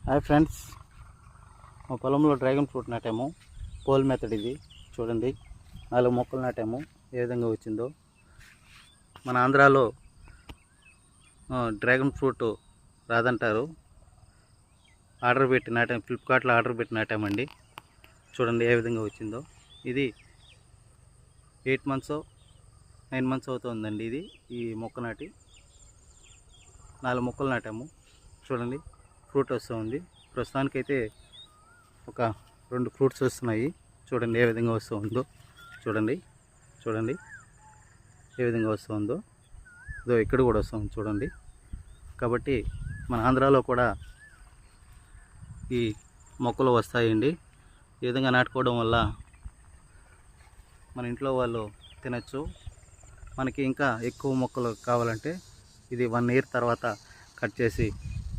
Hi friends, మా పొలంలో dragon fruit నాటాము. Pole method ఇది. చూడండి, 4 మొక్కలు నాటాము. ఏ విధంగా వచ్చిందో. మన ఆంధ్రాలో డ్రాగన్ ఫ్రూట్ రాదంటారు. ఆర్డర్ పెట్టి నాటాము, ఫ్లిప్కార్ట్లో ఆర్డర్ పెట్టి నాటామండి. చూడండి ఏ విధంగా వచ్చిందో. ఇది 8 మంత్స్ 9 మంత్స్ అవుతుందండి. ఇది ఈ మొక్క నాటి 4 మొక్కలు నాటాము. చూడండి, ఫ్రూట్ వస్తుంది. ప్రస్తుతానికైతే ఒక 2 ఫ్రూట్స్ వస్తున్నాయి. చూడండి ఏ విధంగా వస్తుందో. చూడండి చూడండి ఏ విధంగా వస్తుందో. ఇదో ఇక్కడ కూడా వస్తుంది చూడండి. కాబట్టి మన ఆంధ్రాలో కూడా ఈ మొక్కలు వస్తాయండి. ఈ విధంగా నాటుకోవడం వల్ల మన ఇంట్లో వాళ్ళు తినచ్చు. మనకి ఇంకా ఎక్కువ మొక్కలు కావాలంటే ఇది 1 ఇయర్ తర్వాత కట్ చేసి